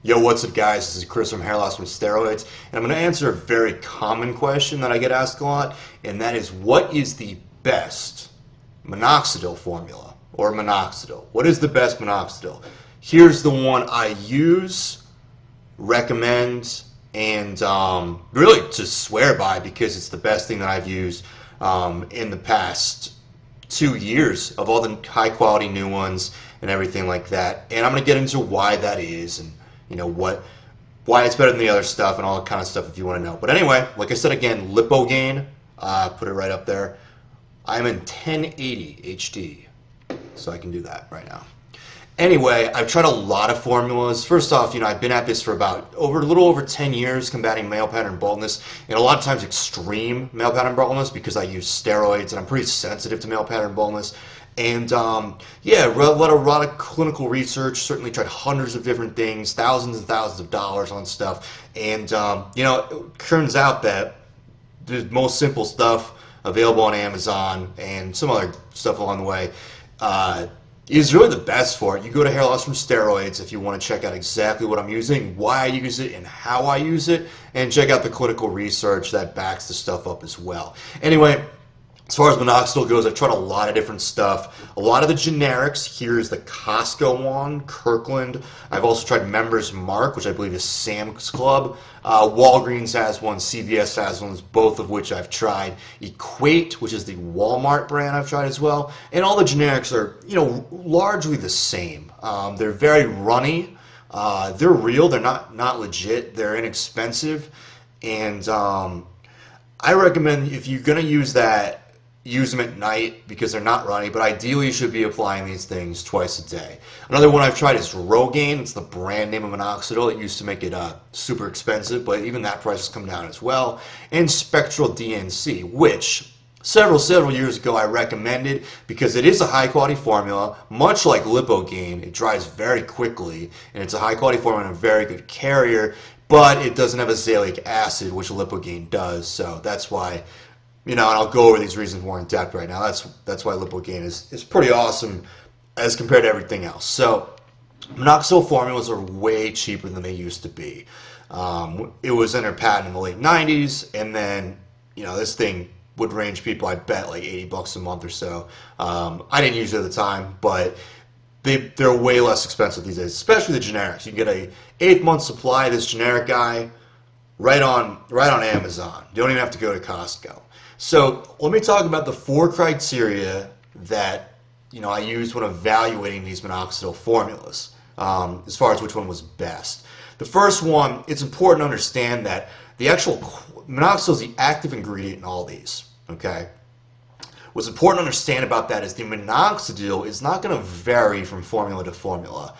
Yo, what's up, guys? This is Chris from HairLoss from Steroids, and I'm going to answer a very common question that I get asked a lot, and that is, what is the best minoxidil formula, or minoxidil? What is the best minoxidil? Here's the one I use, recommend, and really just swear by because it's the best thing that I've used in the past 2 years of all the high-quality new ones and everything like that. And I'm going to get into why that is and why it's better than the other stuff and all that kind of stuff if you want to know. But anyway, like I said again, Lipogain, put it right up there. I'm in 1080 HD, so I can do that right now. Anyway, I've tried a lot of formulas. First off, I've been at this for about a little over 10 years combating male pattern baldness, and a lot of times extreme male pattern baldness because I use steroids and I'm pretty sensitive to male pattern baldness. And yeah, a lot of clinical research, certainly tried hundreds of different things, thousands and thousands of dollars on stuff. And it turns out that the most simple stuff available on Amazon and some other stuff along the way is really the best for it. You go to HairLoss from Steroids if you want to check out exactly what I'm using, why I use it, and how I use it, and check out the clinical research that backs the stuff up as well. Anyway, as far as minoxidil goes, I've tried a lot of different stuff. A lot of the generics. Here is the Costco one, Kirkland. I've also tried Members Mark, which I believe is Sam's Club. Walgreens has one, CVS has one, both of which I've tried. Equate, which is the Walmart brand, I've tried as well. And all the generics are, largely the same. They're very runny. They're real. They're not legit. They're inexpensive. And I recommend if you're going to use that, use them at night because they're not runny, but ideally you should be applying these things twice a day. Another one I've tried is Rogaine. It's the brand name of minoxidil. It used to make it super expensive, but even that price has come down as well. And Spectral DNC, which several years ago I recommended because it is a high quality formula, much like Lipogain. It dries very quickly, and it's a high quality formula and a very good carrier, but it doesn't have azelaic acid, which Lipogain does, so that's why, and I'll go over these reasons more in depth right now. That's why Lipogain is pretty awesome as compared to everything else. So minoxidil formulas are way cheaper than they used to be. It was under patent in the late 90s, and then this thing would range people, I bet, like $80 a month or so. I didn't use it at the time, but they're way less expensive these days, especially the generics. You can get a 8-month supply of this generic guy right on Amazon. You don't even have to go to Costco. So let me talk about the 4 criteria that I used when evaluating these minoxidil formulas as far as which one was best. The first one, it's important to understand that the actual minoxidil is the active ingredient in all these. Okay. What's important to understand about that is the minoxidil is not going to vary from formula to formula,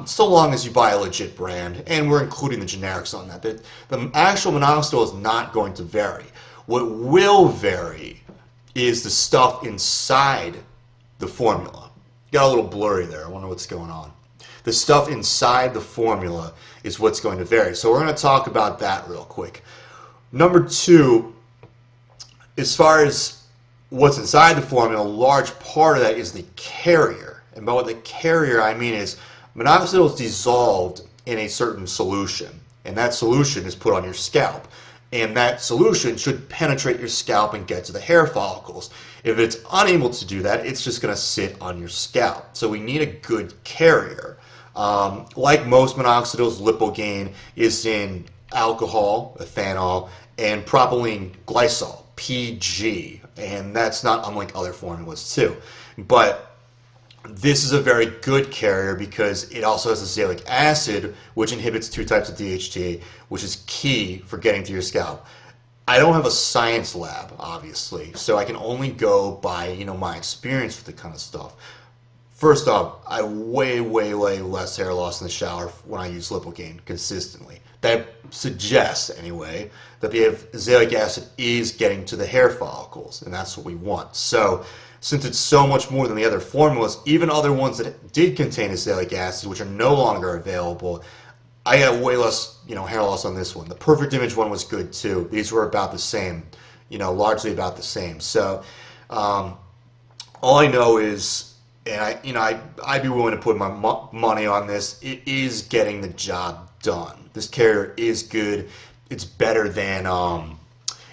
so long as you buy a legit brand, and we're including the generics on that. The actual minoxidil is not going to vary. What will vary is the stuff inside the formula. Got a little blurry there. I wonder what's going on. The stuff inside the formula is what's going to vary. So we're going to talk about that real quick. Number 2, as far as what's inside the formula, a large part of that is the carrier. And by what the carrier I mean is minoxidil is dissolved in a certain solution, and that solution is put on your scalp. And that solution should penetrate your scalp and get to the hair follicles. If it's unable to do that, it's just going to sit on your scalp. So we need a good carrier. Like most minoxidils, Lipogain is in alcohol, ethanol, and propylene glycol, PG. And that's not unlike other formulas too. But this is a very good carrier because it also has azelaic acid, which inhibits 2 types of DHT, which is key for getting to your scalp. I don't have a science lab, obviously, so I can only go by my experience with the kind of stuff. First off, I way less hair loss in the shower when I use Lipogain consistently. That suggests, anyway, that the azelaic acid is getting to the hair follicles, and that's what we want. So since it's so much more than the other formulas, even other ones that did contain azelaic acid, which are no longer available, I got way less, hair loss on this one. The Perfect Image one was good too. These were about the same, largely about the same. So all I know is and I'd be willing to put my money on this. It is getting the job done. This carrier is good. It's better than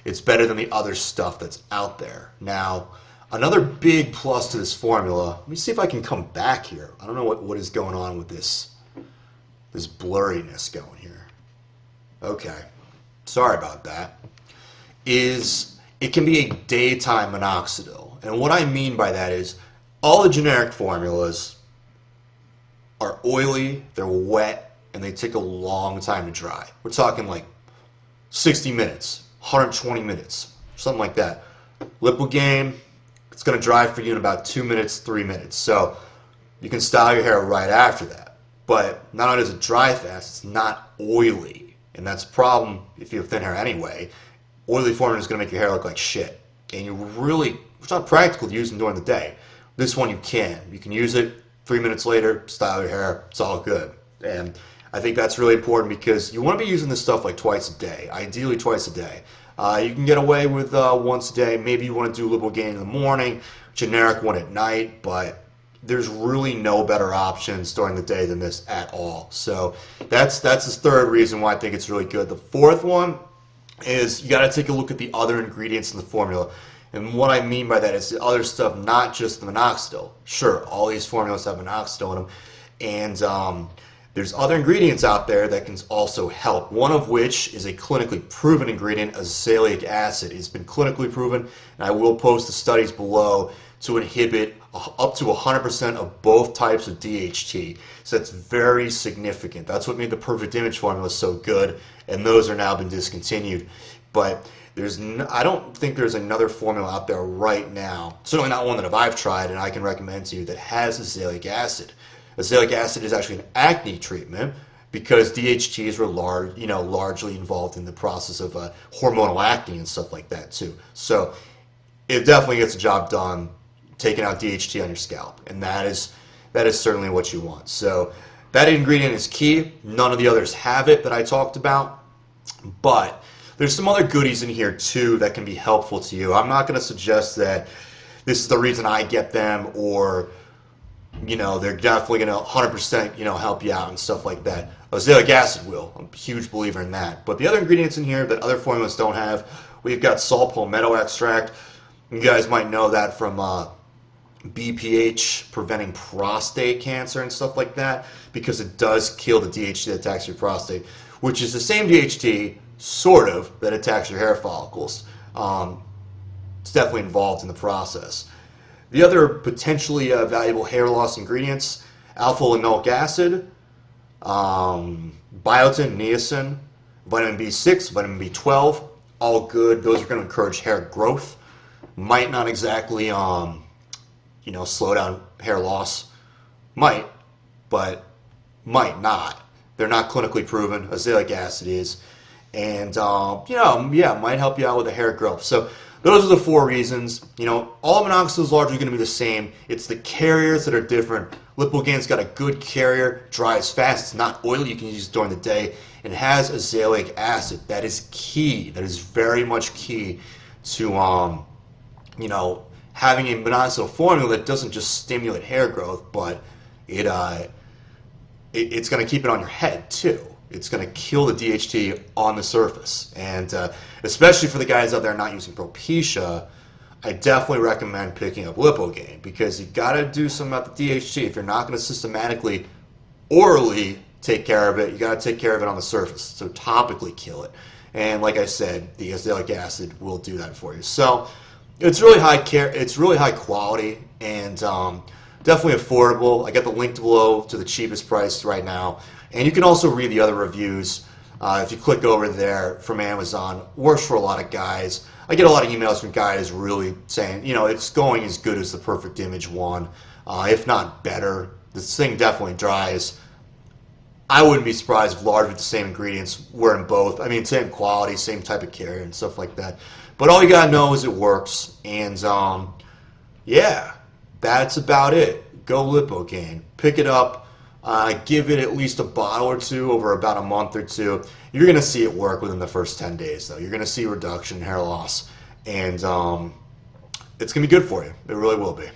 the other stuff that's out there. Now, another big plus to this formula. Let me see if I can come back here. I don't know what is going on with this blurriness going here. Okay, sorry about that. It can be a daytime minoxidil, and what I mean by that is all the generic formulas are oily, they're wet, and they take a long time to dry. We're talking like 60 minutes, 120 minutes, something like that. Lipogain, it's going to dry for you in about 2 minutes, 3 minutes. So you can style your hair right after that. But not only does it dry fast, it's not oily. And that's a problem if you have thin hair anyway. Oily formula is going to make your hair look like shit. And it's not practical to use them during the day. This one you can. You can use it 3 minutes later, style your hair, it's all good. And I think that's really important because you want to be using this stuff like twice a day, ideally twice a day. You can get away with once a day. Maybe you want to do Lipogain in the morning, generic one at night, but there's really no better options during the day than this at all. So that's the third reason why I think it's really good. The fourth one is you got to take a look at the other ingredients in the formula. And what I mean by that is the other stuff, not just the minoxidil. Sure, all these formulas have minoxidil in them. And there's other ingredients out there that can also help. One of which is a clinically proven ingredient, azelaic acid. It's been clinically proven, and I will post the studies below to inhibit up to 100% of both types of DHT. So that's very significant. That's what made the Perfect Image formula so good, and those are now been discontinued. But I don't think there's another formula out there right now, certainly not one that I've tried and I can recommend to you, that has azelaic acid. Azelaic acid is actually an acne treatment because DHTs were largely involved in the process of hormonal acne and stuff like that too. So it definitely gets the job done, taking out DHT on your scalp, and that is certainly what you want. So that ingredient is key. None of the others have it that I talked about, but there's some other goodies in here too that can be helpful to you. I'm not going to suggest that this is the reason I get them, or they're definitely going to 100% help you out and stuff like that. Azelaic acid will. I'm a huge believer in that. But the other ingredients in here that other formulas don't have, we've got saw palmetto extract. You guys might know that from BPH, preventing prostate cancer and stuff like that, because it does kill the DHT that attacks your prostate, which is the same DHT, sort of, that attacks your hair follicles. It's definitely involved in the process. The other potentially valuable hair loss ingredients: alpha-linoleic acid, biotin, niacin, vitamin B6, vitamin B12, all good. Those are going to encourage hair growth. Might not exactly, slow down hair loss. Might, but might not. They're not clinically proven. Azelaic acid is. And, might help you out with the hair growth. So those are the four reasons. All minoxidil is largely going to be the same. It's the carriers that are different. Lipogain's got a good carrier, dries fast, it's not oily, you can use it during the day, and it has azelaic acid. That is key. That is very much key to, having a minoxidil formula that doesn't just stimulate hair growth, but it's going to keep it on your head too. It's going to kill the DHT on the surface. And especially for the guys out there not using Propecia, I definitely recommend picking up Lipogain, because you got to do something about the DHT. If you're not going to systematically orally take care of it, you got to take care of it on the surface. So topically kill it. And like I said, the azelaic acid will do that for you. So it's really high care. It's really high quality, and definitely affordable. I got the link below to the cheapest price right now. And you can also read the other reviews if you click over there from Amazon. Works for a lot of guys. I get a lot of emails from guys really saying, it's going as good as the Perfect Image one, if not better. This thing definitely dries. I wouldn't be surprised if large with the same ingredients were in both. I mean, same quality, same type of carrier and stuff like that. But all you gotta know is it works. And that's about it. Go Lipogain. Pick it up. Give it at least a bottle or two over about a month or two. You're going to see it work within the first 10 days, though. You're going to see reduction in hair loss. And it's going to be good for you. It really will be.